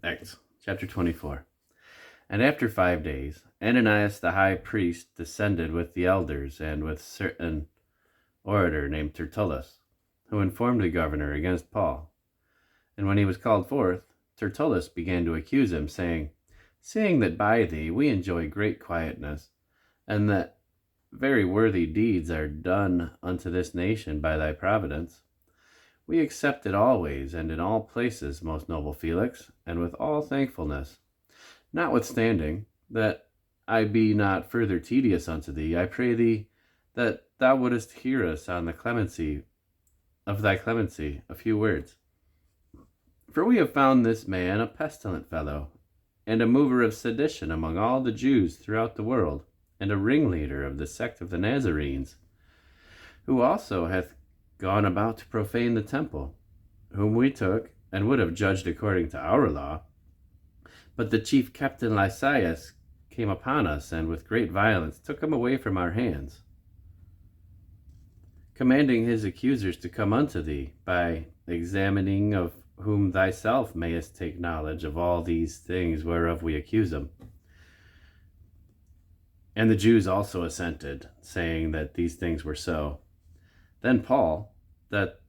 Acts chapter 24. And after 5 days, Ananias the high priest descended with the elders and with certain orator named Tertullus, who informed the governor against Paul. And when he was called forth, Tertullus began to accuse him, saying, Seeing that by thee we enjoy great quietness, and that very worthy deeds are done unto this nation by thy providence, we accept it always and in all places, most noble Felix, and with all thankfulness. Notwithstanding that I be not further tedious unto thee, I pray thee that thou wouldest hear us on the clemency of thy clemency a few words. For we have found this man a pestilent fellow, and a mover of sedition among all the Jews throughout the world, and a ringleader of the sect of the Nazarenes, who also hath gone about to profane the temple, whom we took and would have judged according to our law. But the chief captain Lysias came upon us, and with great violence took him away from our hands, commanding his accusers to come unto thee, by examining of whom thyself mayest take knowledge of all these things whereof we accuse him. And the Jews also assented, saying that these things were so. Then Paul, that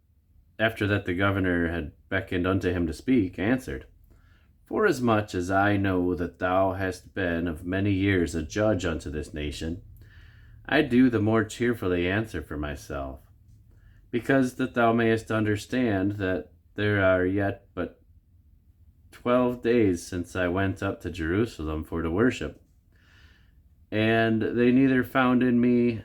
after that the governor had beckoned unto him to speak, answered, Forasmuch as I know that thou hast been of many years a judge unto this nation, I do the more cheerfully answer for myself, because that thou mayest understand that there are yet but 12 days since I went up to Jerusalem for to worship, and they neither found me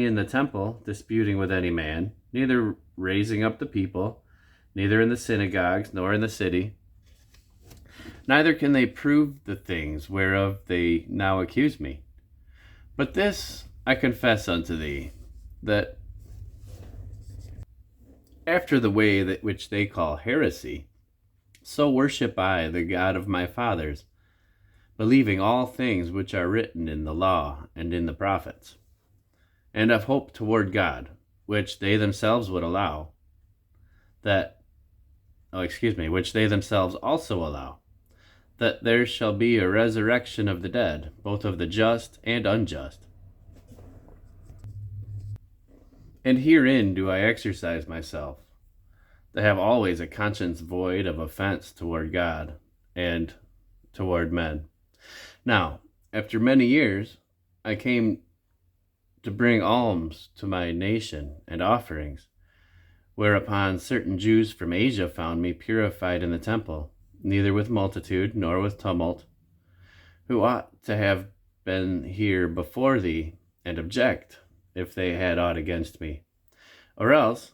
in the temple disputing with any man, neither raising up the people, neither in the synagogues nor in the city. Neither can they prove the things whereof they now accuse me. But this I confess unto thee, that after the way that which they call heresy, so worship I the God of my fathers, believing all things which are written in the law and in the prophets, and of hope toward God, which they themselves would allow, which they themselves also allow, that there shall be a resurrection of the dead, both of the just and unjust. And herein do I exercise myself, to have always a conscience void of offense toward God and toward men. Now, after many years, I came to bring alms to my nation and offerings, whereupon certain Jews from Asia found me purified in the temple, neither with multitude nor with tumult, who ought to have been here before thee, and object, if they had aught against me. Or else,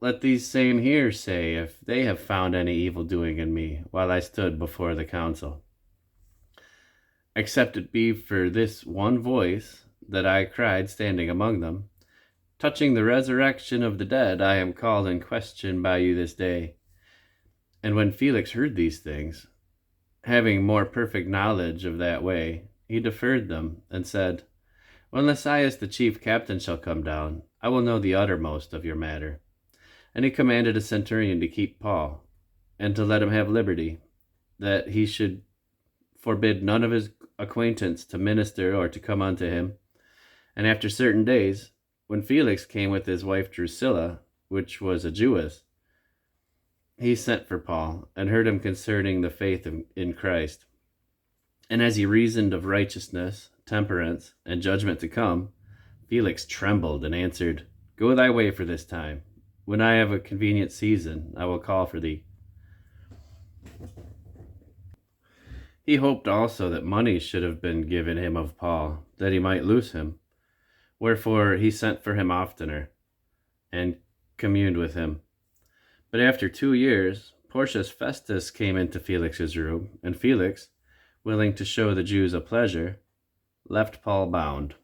let these same here say if they have found any evil doing in me, while I stood before the council. Except it be for this one voice that I cried standing among them, touching the resurrection of the dead, I am called in question by you this day. And when Felix heard these things, having more perfect knowledge of that way, he deferred them, and said, When Lysias the chief captain shall come down, I will know the uttermost of your matter. And he commanded a centurion to keep Paul, and to let him have liberty, that he should forbid none of his acquaintance to minister or to come unto him. And after certain days, when Felix came with his wife Drusilla, which was a Jewess, he sent for Paul, and heard him concerning the faith in Christ. And as he reasoned of righteousness, temperance, and judgment to come, Felix trembled and answered, Go thy way for this time. When I have a convenient season, I will call for thee. He hoped also that money should have been given him of Paul, that he might loose him. Wherefore he sent for him oftener, and communed with him. But after 2 years, Porcius Festus came into Felix's room, and Felix, willing to show the Jews a pleasure, left Paul bound.